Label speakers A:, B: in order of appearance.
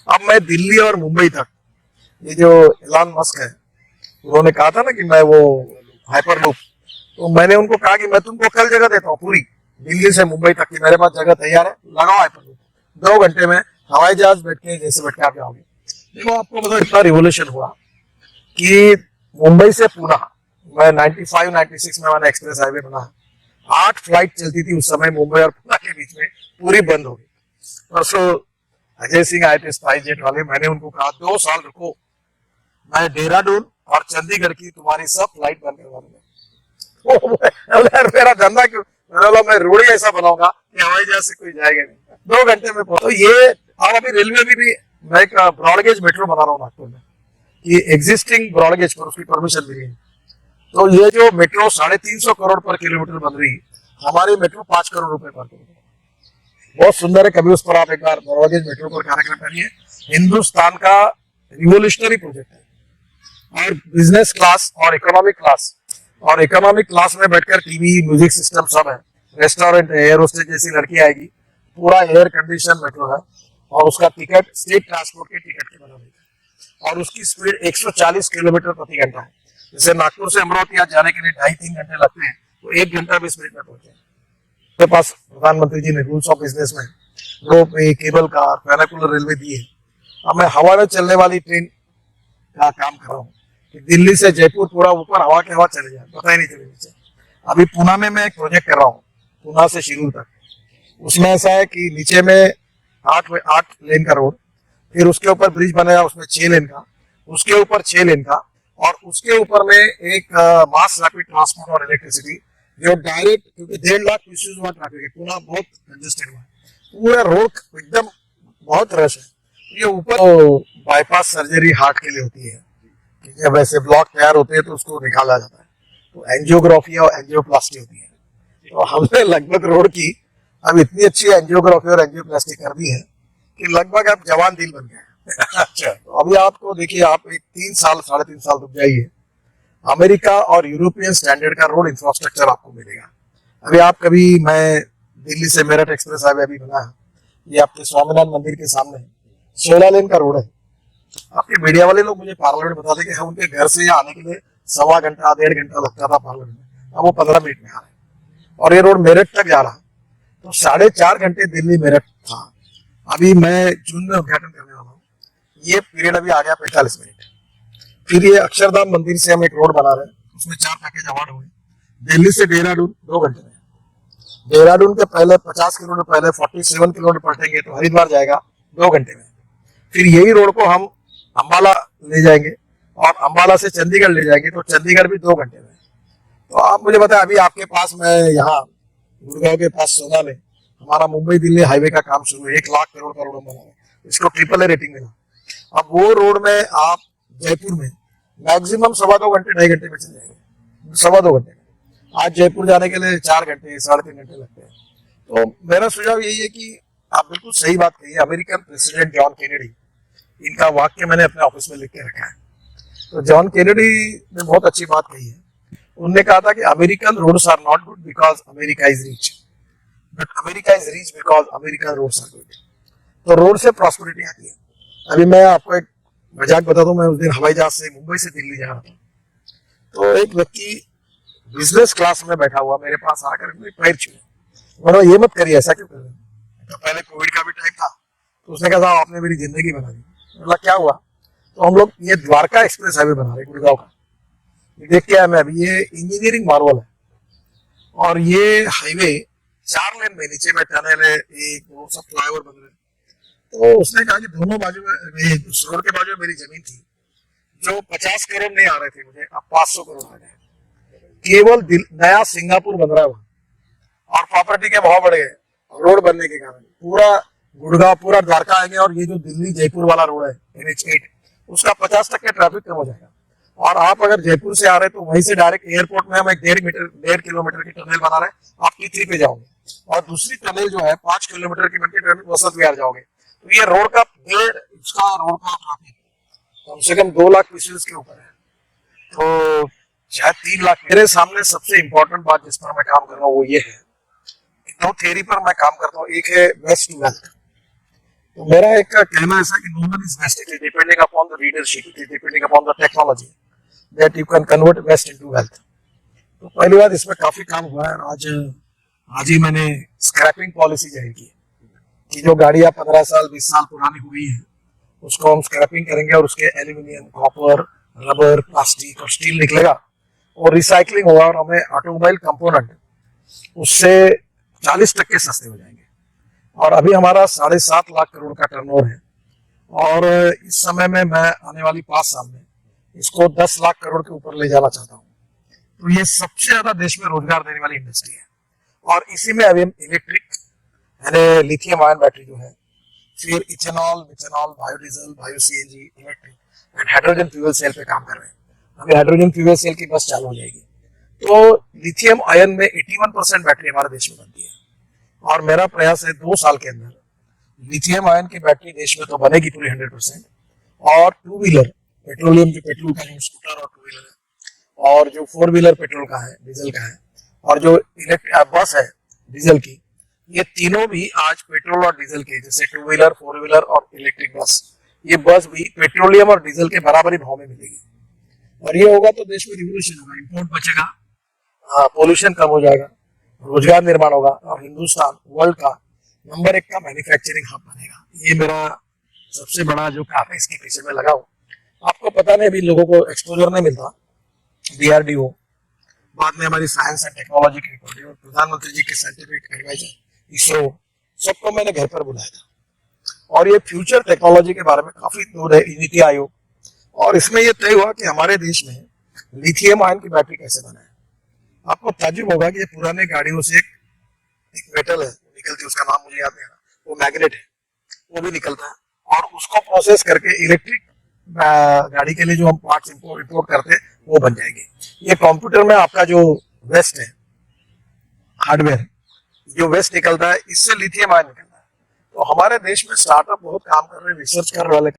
A: अब मैं दिल्ली और मुंबई तक, ये जो एलन मस्क है, उन्होंने कहा था ना कि मैं वो हाइपरलूप, तो मैंने उनको कहा कि मैं तुमको कल जगह देता हूँ पूरी, दिल्ली से मुंबई तक की मेरे पास जगह तैयार है, लगाओ हाइपरलूप, 2 घंटे में हवाई जहाज बैठ के जैसे बैठ के आप जाओगे। देखो आपको मतलब इतना रिवोल्यूशन हुआ कि मुंबई से पुणे, मैं 95 96 में मैंने एक्सप्रेस हाईवे बना, 8 फ्लाइट चलती थी उस समय मुंबई और पुणे के बीच में, पूरी बंद हो गई। परसों अजय सिंह आए थे स्पाइस जेट वाले, मैंने उनको कहा 2 साल रुको, मैं देहरादून और चंडीगढ़ की तुम्हारी सब फ्लाइट बंद करवा दूंगा। यार मेरा धंधा क्यों, मैं रोड ही ऐसा बनाऊंगा कि हवाई जहाज से कोई जाएगा नहीं, 2 घंटे में पहुंचो। ये और अभी रेलवे भी मैं एक ब्रॉडगेज मेट्रो बना रहा हूँ नागपुर में, कि एग्जिस्टिंग ब्रॉडगेज पर उसकी परमिशन मिली है। तो ये जो मेट्रो 350 करोड़ पर किलोमीटर बन रही, हमारी मेट्रो 5 करोड़ रुपए पर किलोमीटर, बहुत सुंदर है। कभी उस पर आप एक बार ब्रॉडगेज मेट्रो पर कार्यक्रम करिए। हिंदुस्तान का रिवोल्यूशनरी प्रोजेक्ट है, और बिजनेस क्लास और इकोनॉमिक क्लास में बैठकर टीवी म्यूजिक सिस्टम सब है, रेस्टोरेंट है, एयर होस्टेस जैसी लड़की आएगी, पूरा एयर कंडीशन मेट्रो है, और उसका टिकट स्टेट ट्रांसपोर्ट के टिकट के बराबर है, और उसकी स्पीड 140 किलोमीटर प्रति घंटा है। जैसे नागपुर से अमरावती आज जाने के लिए 2.5-3 घंटे लगते हैं, तो 1 घंटा 20 मिनट में पहुंचे। मेरे पास प्रधानमंत्री जी ने रूल्स ऑफ बिजनेस में रोप वे, केबल कार, पैराकुलर रेलवे दी है। अब मैं हवा में चलने वाली ट्रेन का काम कर रहा हूँ कि दिल्ली से जयपुर पूरा ऊपर हवा के हवा चले जाए, पता ही नहीं चले नीचे। अभी पुणे में मैं एक प्रोजेक्ट कर रहा हूँ, पुणे से शिरूर तक। उसमें ऐसा है कि नीचे में 8 लेन का रोड, फिर उसके ऊपर ब्रिज बनेगा, उसमें 6 लेन का, उसके ऊपर 6 लेन का, और उसके ऊपर में एक मास रैपिड ट्रांसपोर्ट और इलेक्ट्रिसिटी, जो डायरेक्ट, क्योंकि 1.5 लाख पीसेज हुआ ट्रैफिक है, पुणे बहुत कंजेस्टेड हुआ है, पूरा रोड एकदम बहुत रश है। ये ऊपर तो बाईपास सर्जरी हार्ट के लिए होती है, जब ऐसे ब्लॉक तैयार होते हैं तो उसको निकाला जाता है, तो एंजियोग्राफी और एंजियोप्लास्टी होती है। तो हमने लगभग रोड की अब इतनी अच्छी एंजियोग्राफी और एंजियोप्लास्टी कर दी है कि लगभग अब जवान दिल बन गया। अच्छा, तो अभी आपको देखिए, आप एक 3-3.5 साल रुक जाइए, अमेरिका और यूरोपियन स्टैंडर्ड का रोड इंफ्रास्ट्रक्चर आपको मिलेगा। अभी आप कभी, मैं दिल्ली से मेरठ एक्सप्रेस हाईवे अभी बना है, ये आपके स्वामीनाथ मंदिर के सामने 16 लेन का रोड है। आपके मीडिया वाले लोग मुझे पार्लियामेंट बताते कि उनके घर से यहाँ आने के लिए 1.25 घंटा 1.5 घंटा लगता था पार्लियामेंट में, अब वो 15 मिनट में आ रहे हैं, और ये रोड मेरठ तक जा रहा है। तो 4.5 घंटे दिल्ली मेरठ था, अभी मैं जून में उद्घाटन करने वाला हूँ, ये पीरियड अभी आ गया 45 मिनट। फिर ये अक्षरधाम मंदिर से हम एक रोड बना रहे हैं, उसमें 4 पैकेज अवार्ड हुए। दिल्ली से देहरादून 2 घंटे में, देहरादून के पहले 50 किलोमीटर पहले 47 किलोमीटर पलटेंगे तो हरिद्वार जाएगा 2 घंटे में। फिर यही रोड को हम अंबाला ले जाएंगे, और अंबाला से चंडीगढ़ ले जाएंगे तो चंडीगढ़ भी 2 घंटे में। तो आप मुझे बताएं, अभी आपके पास, मैं यहाँ गुड़गांव के पास सोना में हमारा मुंबई दिल्ली हाईवे का काम शुरू है, 1 लाख करोड़ का रोड बना है, इसको AAA रेटिंग मिला। अब वो रोड में आप जयपुर में मैक्सिमम 2.25 घंटे 2.5 घंटे में चल जाएंगे, 2.25 घंटे में। आज जयपुर जाने के लिए 4 घंटे 3.5 घंटे लगते हैं। तो मेरा सुझाव यही है कि आप बिल्कुल सही बात कही, अमेरिकन प्रेसिडेंट जॉन केनेडी, इनका वाक्य मैंने अपने ऑफिस में लिख के रखा है। तो जॉन केनेडी ने बहुत अच्छी बात कही है, उन्होंने कहा था कि American roads are not good because America is rich, but America is rich because American roads are good. तो रोड से प्रॉस्पेरिटी आती है। अभी मैं आपको एक मजाक बता दूं, मैं उस दिन हवाई जहाज से मुंबई से दिल्ली जा रहा था, तो एक व्यक्ति बिजनेस क्लास में बैठा हुआ मेरे पास आकर मेरे पैर छुए, बोला ये मत करिए, ऐसा क्यों कर रहे हैं। तो पहले कोविड का भी टाइम था, तो उसने कहा साहब आपने मेरी जिंदगी बना दी। बोला क्या हुआ, तो हम लोग ये द्वारका एक्सप्रेस हाईवे बना रहे गुड़गांव का, देख के आया मैं अभी, ये इंजीनियरिंग मार्वल है, और ये हाईवे 4 लेन में, नीचे में टनल है, एक वो सब फ्लाईओवर बन रहे हैं। तो उसने कहा कि दोनों बाजू में, उस रोड के बाजू में मेरी जमीन थी, जो 50 करोड़ नहीं आ रहे थे मुझे, अब 500 करोड़ आ गए। केवल नया सिंगापुर बन रहा है वहां, और प्रॉपर्टी के भाव बढ़ गए रोड बनने के कारण। पूरा गुड़गांव, पूरा द्वारका आएंगे, और ये जो दिल्ली जयपुर वाला रोड है NH8, उसका 50% ट्रैफिक कम हो जाएगा। और आप अगर जयपुर से आ रहे तो वहीं से डायरेक्ट एयरपोर्ट में हम एक 1.5 किलोमीटर की टनल बना रहे हैं, आप T3 पे जाओगे, और दूसरी टनल जो है 5 किलोमीटर की बनती टनल वसंत विहार जाओगे। तो ये रोड का रोड का ट्रैफिक कम से कम 2 लाख पीसेज के ऊपर है, तो शायद 3 लाख। मेरे सामने सबसे इंपॉर्टेंट बात जिस पर मैं काम कर रहा हूँ वो ये है, 2 थ्योरी पर मैं काम करता हूँ। एक है वेस्ट टू वेल्थ, तो मेरा एक कहना ऐसा कि no one is waste, it is depending upon the leadership, it is depending upon the technology that you can convert waste into wealth. तो पहली बात इसमें काफी काम हुआ है। आज ही मैंने स्क्रैपिंग पॉलिसी जारी की कि जो गाड़ियां 15 साल 20 साल पुरानी हुई है उसको हम स्क्रैपिंग करेंगे और उसके एल्यूमिनियम, कॉपर, रबर, प्लास्टिक और स्टील निकलेगा और रिसाइकलिंग होगा और हमें ऑटोमोबाइल कंपोनेंट उससे 40% सस्ते हो जाएंगे। और अभी हमारा 7.5 लाख करोड़ का टर्नओवर है और इस समय में मैं आने वाली 5 साल में इसको 10 लाख करोड़ के ऊपर ले जाना चाहता हूँ। तो ये सबसे ज्यादा देश में रोजगार देने वाली इंडस्ट्री है और इसी में अभी हम इलेक्ट्रिक यानी लिथियम आयन बैटरी जो है, फिर ethanol, methanol, biodiesel, bio CNG, electric and hydrogen fuel cell पे काम कर रहे हैं। अभी हाइड्रोजन फ्यूल सेल की बस चालू हो जाएगी। तो लिथियम आयन में 81% बैटरी हमारे देश में बनती है और मेरा प्रयास है 2 साल के अंदर लिथियम आयन की बैटरी देश में तो बनेगी पूरी 100%। और 2 व्हीलर पेट्रोलियम, जो पेट्रोल का जो स्कूटर और 2 व्हीलर है, और जो 4 व्हीलर पेट्रोल का है, डीजल का है, और जो इलेक्ट्रिक बस है डीजल की, ये तीनों भी आज पेट्रोल और डीजल के, जैसे 2 व्हीलर, 4 व्हीलर और इलेक्ट्रिक बस, ये बस भी पेट्रोलियम और डीजल के बराबरी भाव में मिलेगी। और ये होगा तो देश में रिवोल्यूशन होगा, इंपोर्ट बचेगा, पोल्यूशन कम हो जाएगा, रोजगार निर्माण होगा और हिंदुस्तान वर्ल्ड का नंबर 1 का मैन्युफैक्चरिंग हब बनेगा। ये मेरा सबसे बड़ा जो काम है, इसके पीछे में लगा हूं। आपको पता नहीं, अभी लोगों को एक्सपोजर नहीं मिलता। DRDO, बाद में हमारी साइंस एंड टेक्नोलॉजी की डिपार्टमेंट और प्रधानमंत्री जी के साइंटिफिक एडवाइजर इसरो, सबको मैंने घर पर बुलाया था और ये फ्यूचर टेक्नोलॉजी के बारे में काफी दूर है, नीति आयोग, और इसमें यह तय हुआ कि हमारे देश में लिथियम आयन की बैटरी कैसे बनाए। आपको ताज्जुब होगा कि ये पुराने गाड़ियों से एक मेटल है निकलती है, उसका नाम मुझे याद नहीं आ रहा, वो मैग्नेट है, वो भी निकलता है और उसको प्रोसेस करके इलेक्ट्रिक गाड़ी के लिए जो हम पार्ट्स इंपोर्ट करते हैं वो बन जाएंगे। ये कंप्यूटर में आपका जो वेस्ट है, हार्डवेयर, जो वेस्ट निकलता है, इससे लिथियम आयन निकलता है। तो हमारे देश में स्टार्टअप बहुत काम कर रहे हैं, रिसर्च कर रहे हैं।